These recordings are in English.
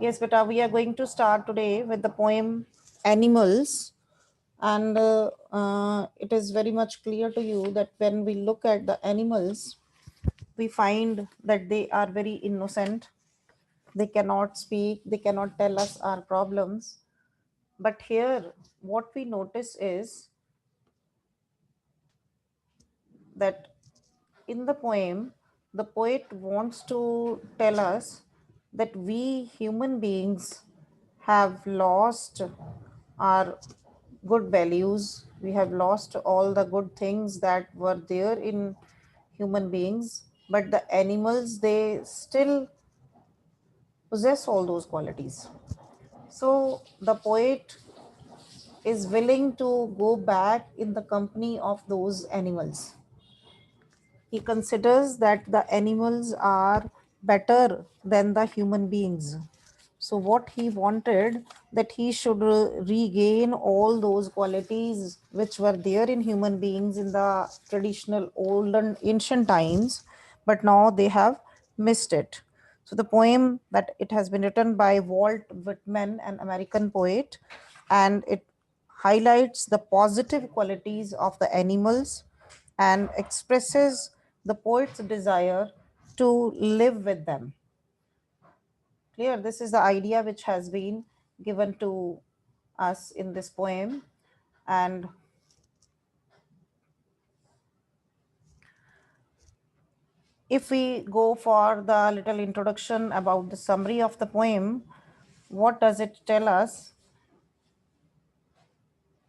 Yes, beta, we are going to start today with the poem Animals. And it is very much clear to you that when we look at the animals, we find that they are very innocent. They cannot speak, they cannot tell us our problems. But here, what we notice is that in the poem, the poet wants to tell us that we human beings have lost our good values. We have lost all the good things that were there in human beings, but the animals, they still possess all those qualities. So the poet is willing to go back in the company of those animals. He considers that the animals are better than the human beings. So what he wanted, that he should regain all those qualities which were there in human beings in the traditional old and ancient times, but now they have missed it. So the poem, that it has been written by Walt Whitman, an American poet, and it highlights the positive qualities of the animals and expresses the poet's desire to live with them. Clear? This is the idea which has been given to us in this poem. And if we go for the little introduction about the summary of the poem, what does it tell us?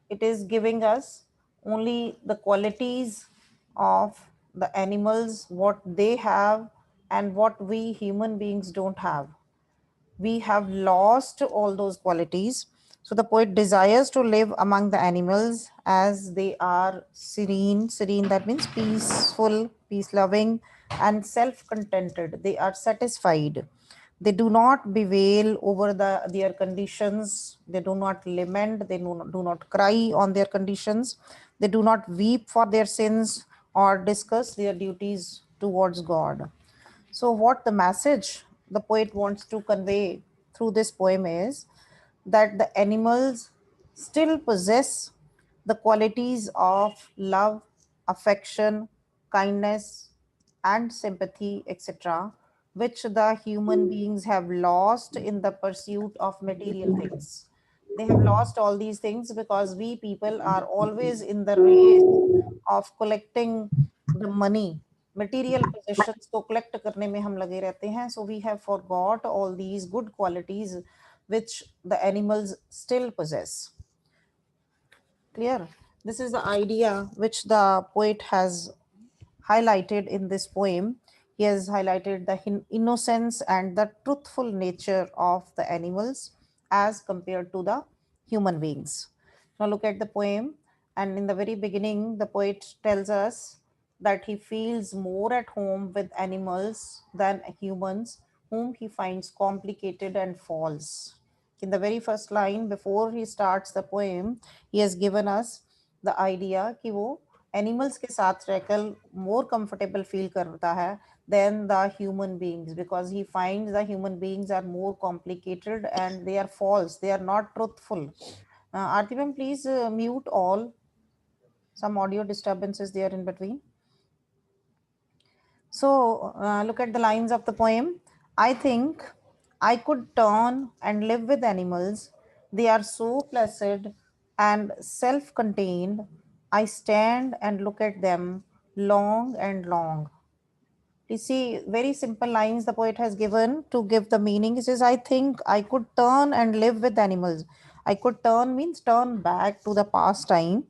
It is giving us only the qualities of the animals, what they have, and what we human beings don't have. We have lost all those qualities. So the poet desires to live among the animals as they are serene. Serene, that means peaceful, peace loving, and self contented. They are satisfied. They do not bewail over their conditions. They do not lament. They do not cry on their conditions. They do not weep for their sins or discuss their duties towards God. So, what the message the poet wants to convey through this poem is that the animals still possess the qualities of love, affection, kindness, and sympathy, etc., which the human beings have lost in the pursuit of material things. They have lost all these things because we people are always in the race of collecting the money, material possessions को collect करने में हम लगे रहते हैं. So we have forgot all these good qualities which the animals still possess. Clear? This is the idea which the poet has highlighted in this poem. He has highlighted the innocence and the truthful nature of the animals as compared to the human beings. Now look at the poem, and in the very beginning, the poet tells us that he feels more at home with animals than humans, whom he finds complicated and false. In the very first line, before he starts the poem, he has given us the idea कि वो animals के साथ रहकर more comfortable feel करता है than the human beings, because he finds the human beings are more complicated and they are false, they are not truthful. Aarti ma'am, please mute all. Some audio disturbances there in between. So look at the lines of the poem. I think I could turn and live with animals. They are so placid and self contained. I stand and look at them long and long. You see, very simple lines the poet has given to give the meaning. He says, I think I could turn and live with animals. I could turn means turn back to the past time.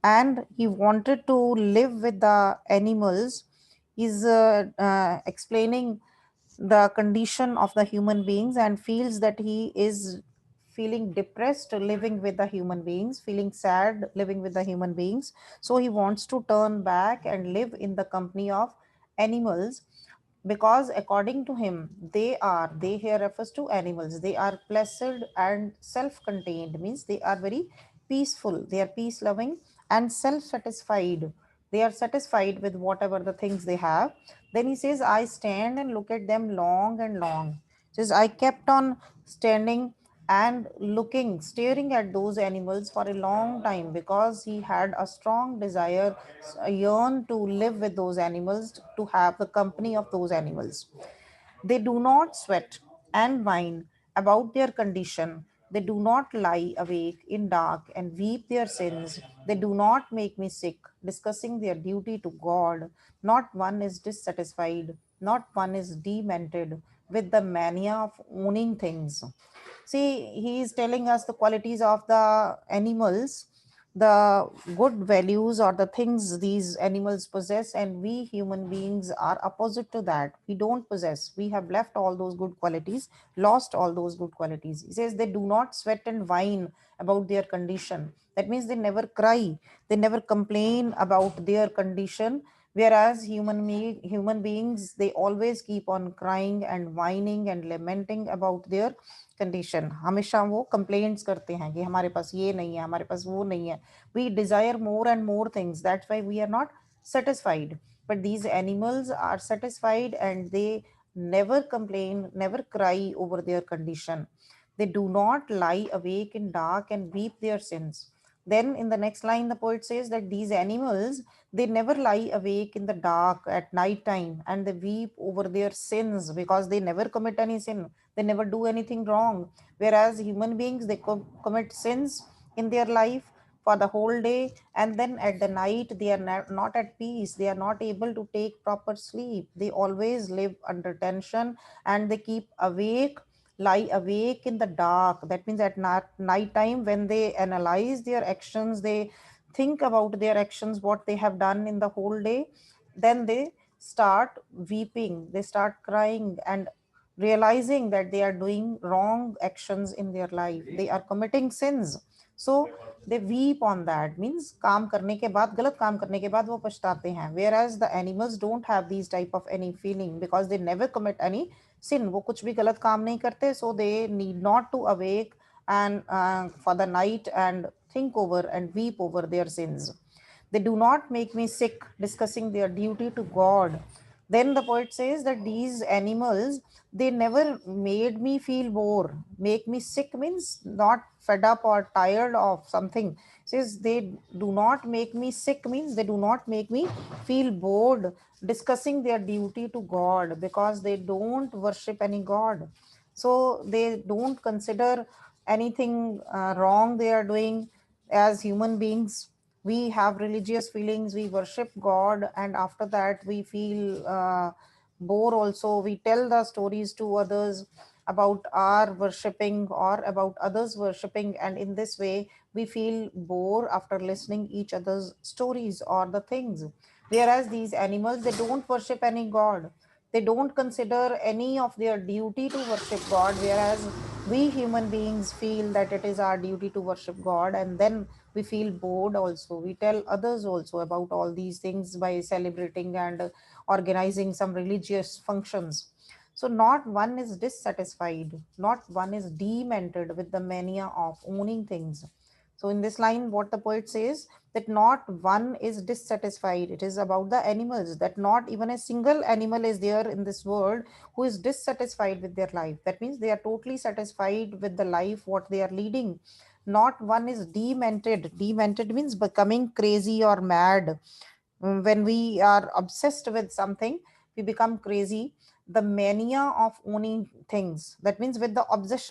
And he wanted to live with the animals. He's explaining the condition of the human beings and feels that he is feeling depressed living with the human beings, feeling sad living with the human beings. So he wants to turn back and live in the company of animals, because according to him, they here refers to animals, they are placid and self-contained, means they are very peaceful, they are peace loving and self-satisfied. They are satisfied with whatever the things they have. Then he says, I stand and look at them long and long. Says I kept on standing and looking, staring at those animals for a long time because he had a strong desire, a yearn to live with those animals, to have the company of those animals. They do not sweat and whine about their condition. They do not lie awake in dark and weep their sins. They do not make me sick, discussing their duty to God. Not one is dissatisfied, not one is demented with the mania of owning things. See, he is telling us the qualities of the animals, the good values or the things these animals possess, and we human beings are opposite to that. We don't possess. We have left all those good qualities, lost all those good qualities. He says they do not sweat and whine about their condition. That means they never cry, they never complain about their condition. Whereas human beings, they always keep on crying and whining and lamenting about their condition. हमेशा वो complaints करते हैं कि हमारे पास ये नहीं है, हमारे पास वो नहीं है. We desire more and more things. That's why we are not satisfied. But these animals are satisfied and they never complain, never cry over their condition. They do not lie awake in dark and weep their sins. Then in the next line, the poet says that these animals, they never lie awake in the dark at night time and they weep over their sins because they never commit any sin. They never do anything wrong. Whereas human beings, they commit sins in their life for the whole day, and then at the night they are not at peace. They are not able to take proper sleep. They always live under tension and they keep awake, lie awake in the dark. That means at night time, when they analyze their actions, they think about their actions, what they have done in the whole day, then they start weeping, they start crying and realizing that they are doing wrong actions in their life, they are committing sins. So they weep on that, means काम करने के बाद, गलत काम करने के बाद वो पछताते हैं. Whereas the animals don't have these type of any feeling because they never commit any sin. वो कुछ भी गलत काम नहीं करते, so they need not to awake and for the night and think over and weep over their sins. They do not make me sick, discussing their duty to God. Then the poet says that these animals, they never made me feel bore. Make me sick means not fed up or tired of something. Says they do not make me sick means they do not make me feel bored discussing their duty to God because they don't worship any God. So they don't consider anything wrong they are doing. As human beings, we have religious feelings, we worship God, and after that we feel bore also. We tell the stories to others about our worshipping or about others worshipping, and in this way we feel bore after listening each other's stories or the things. Whereas these animals, they don't worship any God, they don't consider any of their duty to worship God, whereas we human beings feel that it is our duty to worship God, and then we feel bored also. We tell others also about all these things by celebrating and organizing some religious functions. So not one is dissatisfied, not one is demented with the mania of owning things. So in this line, what the poet says, that not one is dissatisfied. It is about the animals, that not even a single animal is there in this world who is dissatisfied with their life. That means they are totally satisfied with the life what they are leading. Not one is demented. Demented means becoming crazy or mad. When we are obsessed with something, we become crazy. The mania of owning things, that means with the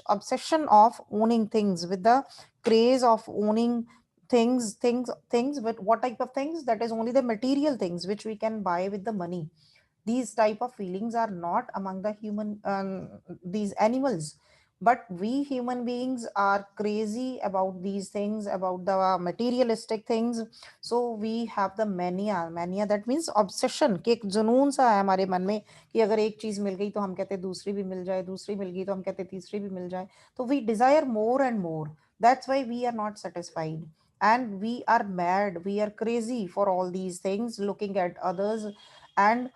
obsession of owning things, with the craze of owning things, but what type of things? That is only the material things which we can buy with the money. These type of feelings are not among the human these animals, but we human beings are crazy about these things, about the materialistic things. So we have the mania, that means obsession, कि एक जुनून सा है हमारे मन में कि अगर एक चीज मिल गई तो हम कहते हैं दूसरी भी मिल जाए, दूसरी मिल गई तो हम कहते हैं तीसरी भी मिल जाए. तो we desire more and more. That's why we are not satisfied, and we are mad, we are crazy for all these things, looking at others and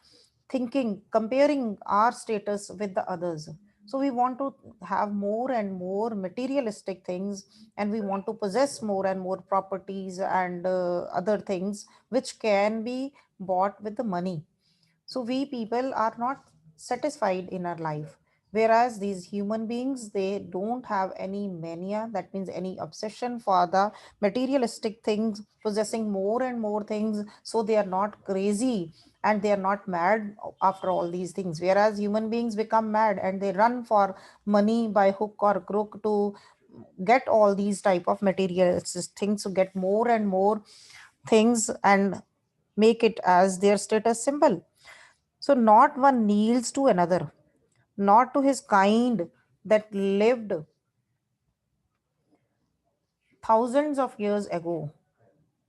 thinking, comparing our status with the others. So we want to have more and more materialistic things, and we want to possess more and more properties and other things which can be bought with the money. So we people are not satisfied in our life. Whereas these human beings, they don't have any mania, that means any obsession for the materialistic things, possessing more and more things. So they are not crazy and they are not mad after all these things. Whereas human beings become mad and they run for money by hook or crook to get all these type of materialistic things, to get more and more things and make it as their status symbol. So not one kneels to another, not to his kind that lived thousands of years ago.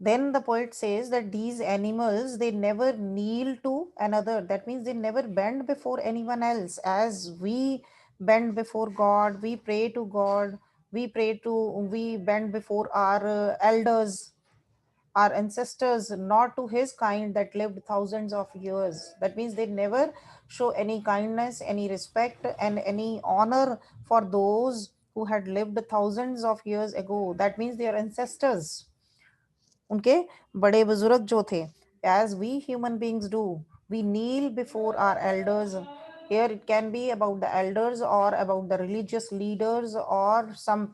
Then the poet says that these animals, they never kneel to another. That means they never bend before anyone else. As we bend before God, we pray to God, we bend before our elders, our ancestors, not to his kind that lived thousands of years. That means they never show any kindness, any respect, and any honor for those who had lived thousands of years ago. That means their ancestors, उनके बड़े बुजुर्ग जो थे. As we human beings do, we kneel before our elders. Here it can be about the elders or about the religious leaders or some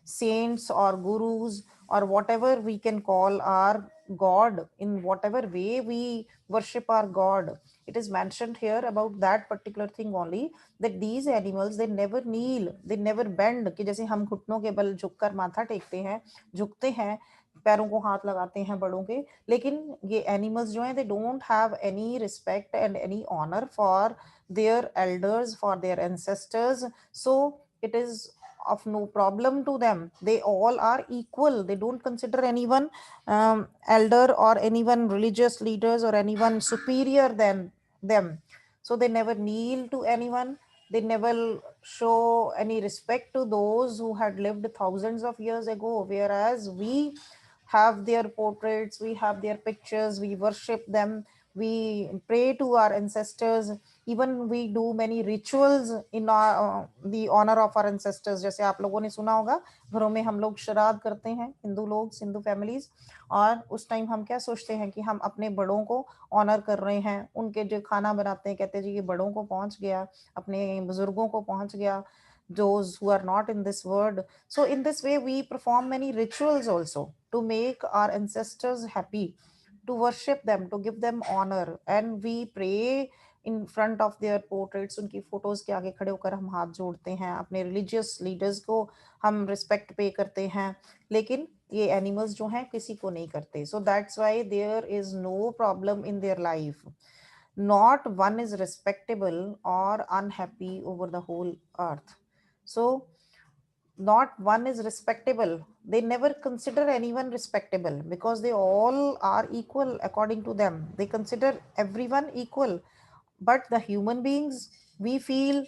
saints or gurus or whatever we can call our god, in whatever way we worship our god. It is mentioned here about that particular thing only, that these animals, they never kneel, they never bend, कि जैसे हम घुटनों के बल झुककर माथा टेकते हैं, झुकते हैं, पैरों को हाथ लगाते हैं बड़ों के, लेकिन ये एनिमल्स जो हैं, they don't have any respect and any honour for their elders, for their ancestors. So it is of no problem to them. They all are equal. They don't consider anyone elder or anyone religious leaders or anyone superior than them. So they never kneel to anyone. They never show any respect to those who had lived thousands of years ago. Whereas we have their portraits, we have their pictures, we worship them, we pray to our ancestors, even we do many rituals in our, the honor of our ancestors. जैसे आप लोगों ने सुना होगा, घरों में हम लोग श्राद्ध करते हैं, हिंदू लोग, हिंदू फैमिलीज, और उस टाइम हम क्या सोचते हैं कि हम अपने बड़ों को ऑनर कर रहे हैं, उनके जो खाना बनाते हैं, कहते हैं जी ये बड़ों को पहुंच गया, अपने बुजुर्गों को पहुंच गया, those who are not in this world. So in this way we perform many rituals also to make our ancestors happy, to worship them, to give them honor, and we pray in front of their portraits. उनकी photos के आगे खड़े होकर हम हाथ जोड़ते हैं, अपने रिलीजियस लीडर्स को हम रिस्पेक्ट पे करते हैं, लेकिन ये एनिमल्स जो हैं किसी को नहीं करते. So that's why there is no problem in their life. Not one is respectable or unhappy over the whole earth. So not one is respectable. They never consider anyone respectable because they all are equal according to them. They consider everyone equal. But the human beings, we feel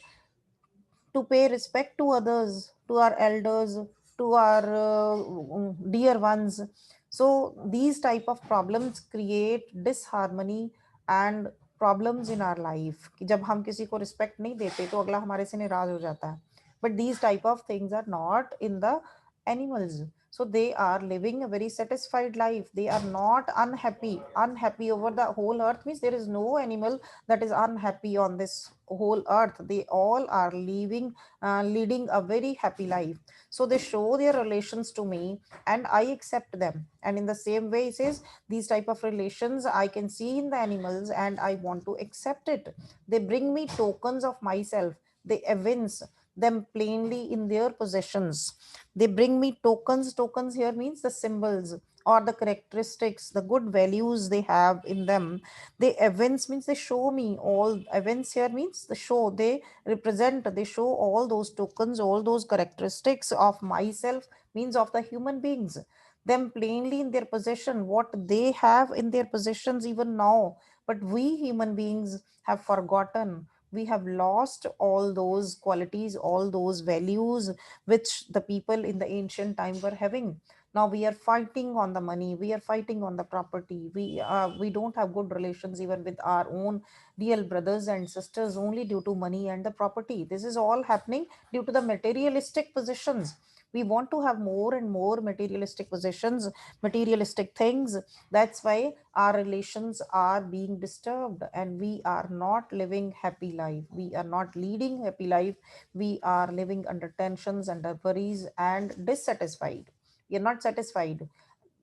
to pay respect to others, to our elders, to our dear ones. So these type of problems create disharmony and problems in our life. कि जब हम किसी को respect नहीं देते तो अगला हमारे से नाराज हो जाता है. But these type of things are not in the animals. So they are living a very satisfied life. They are not unhappy over the whole earth. Means there is no animal that is unhappy on this whole earth. They all are leading a very happy life. So they show their relations to me and I accept them. And in the same way, he says, these type of relations I can see in the animals and I want to accept it. They bring me tokens of myself. They evince them plainly in their possessions. They bring me tokens. Tokens here means the symbols or the characteristics, the good values they have in them. They evince means they show me all. Evince here means the show. They represent, they show all those tokens, all those characteristics of myself, means of the human beings, them plainly in their possession, what they have in their possessions even now. But we human beings have forgotten, we have lost all those qualities, all those values which the people in the ancient time were having. Now we are fighting on the money, we are fighting on the property, we don't have good relations even with our own real brothers and sisters, only due to money and the property. This is all happening due to the materialistic possessions. We want to have more and more materialistic possessions, materialistic things. That's why our relations are being disturbed and we are not living happy life. We are not leading happy life. We are living under tensions, under worries, and dissatisfied. We are not satisfied.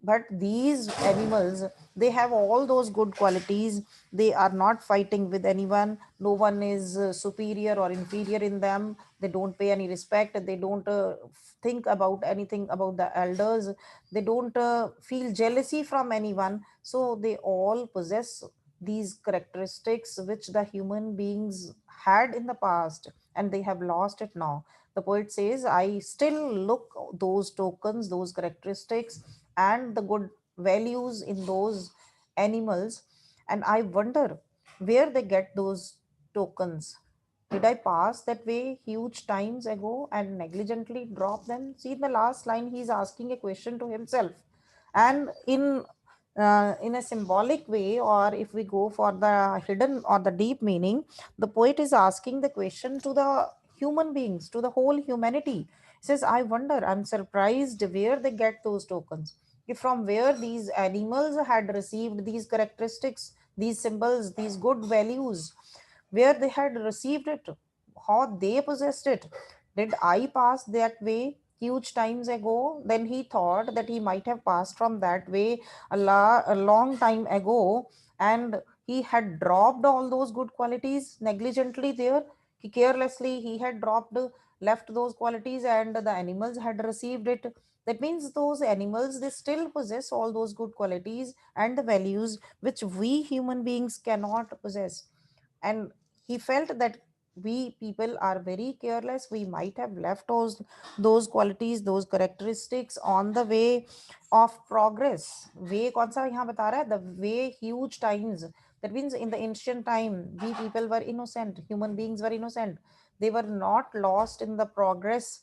But these animals, they have all those good qualities. They are not fighting with anyone. No one is superior or inferior in them. They don't pay any respect. They don't think about anything about the elders. They don't feel jealousy from anyone. So they all possess these characteristics which the human beings had in the past, and they have lost it now. The poet says, I still look those tokens, those characteristics, and the good values in those animals, and I wonder where they get those tokens. Did I pass that way huge times ago and negligently drop them? See, in the last line, he's asking a question to himself. And in a symbolic way, or if we go for the hidden or the deep meaning, the poet is asking the question to the human beings, to the whole humanity. He says, I wonder, I'm surprised where they get those tokens, if from where these animals had received these characteristics, these symbols, these good values, where they had received it, how they possessed it. Did I pass that way huge times ago? Then he thought that he might have passed from that way a long time ago, and he had dropped all those good qualities negligently there. He carelessly he had dropped, left those qualities, and the animals had received it. That means those animals, they still possess all those good qualities and the values which we human beings cannot possess. And he felt that we people are very careless. We might have left those qualities, those characteristics on the way of progress. Way kaun sa yahan bata raha hai? The way huge times. That means in the ancient time, we people were innocent, human beings were innocent. They were not lost in the progress.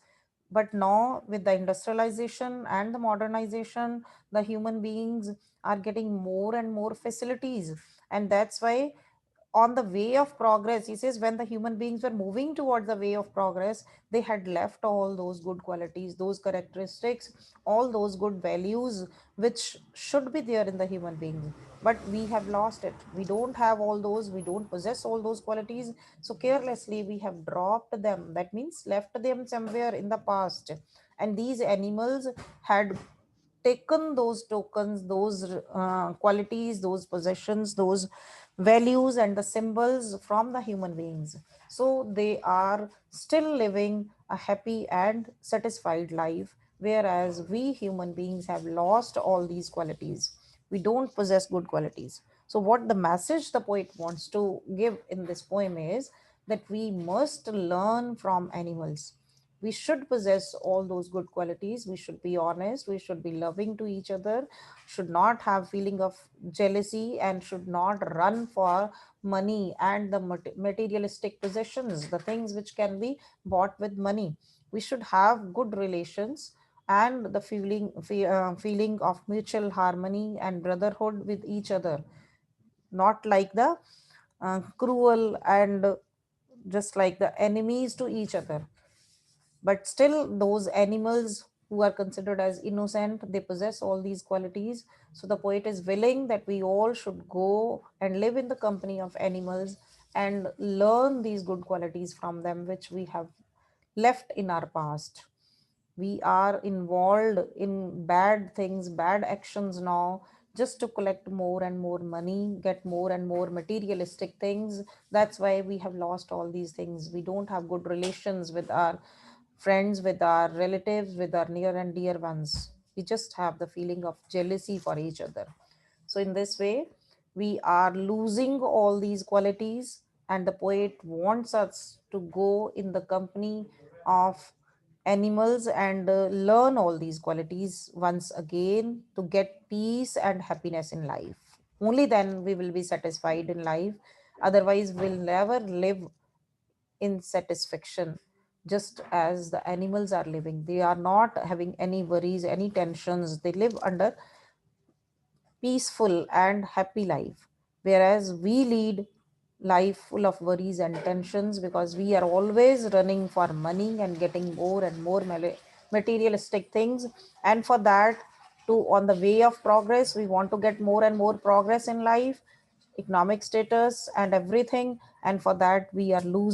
But now with the industrialization and the modernization, the human beings are getting more and more facilities. And that's why on the way of progress, he says, when the human beings were moving towards the way of progress, they had left all those good qualities, those characteristics, all those good values which should be there in the human beings. But we have lost it. We don't have all those, we don't possess all those qualities. So carelessly we have dropped them. That means left them somewhere in the past. And these animals had taken those tokens, those qualities, those possessions, those values and the symbols from the human beings. So they are still living a happy and satisfied life, whereas we human beings have lost all these qualities. We don't possess good qualities. So, what the message the poet wants to give in this poem is that we must learn from animals. We should possess all those good qualities. We should be honest, we should be loving to each other, should not have feeling of jealousy, and should not run for money and the materialistic possessions, the things which can be bought with money. We should have good relations and the feeling of mutual harmony and brotherhood with each other, not like the cruel and just like the enemies to each other. But still those animals who are considered as innocent, they possess all these qualities. So the poet is willing that we all should go and live in the company of animals and learn these good qualities from them which we have left in our past. We are involved in bad things, bad actions now, just to collect more and more money, get more and more materialistic things. That's why we have lost all these things. We don't have good relations with our friends, with our relatives, with our near and dear ones. We just have the feeling of jealousy for each other. So, in this way, we are losing all these qualities, and the poet wants us to go in the company of animals and learn all these qualities once again to get peace and happiness in life. Only then we will be satisfied in life. Otherwise, we'll never live in satisfaction, just as the animals are living. They are not having any worries, any tensions. They live under peaceful and happy life, whereas we lead life full of worries and tensions because we are always running for money and getting more and more materialistic things. And for that, to on the way of progress, we want to get more and more progress in life, economic status and everything. And for that we are losing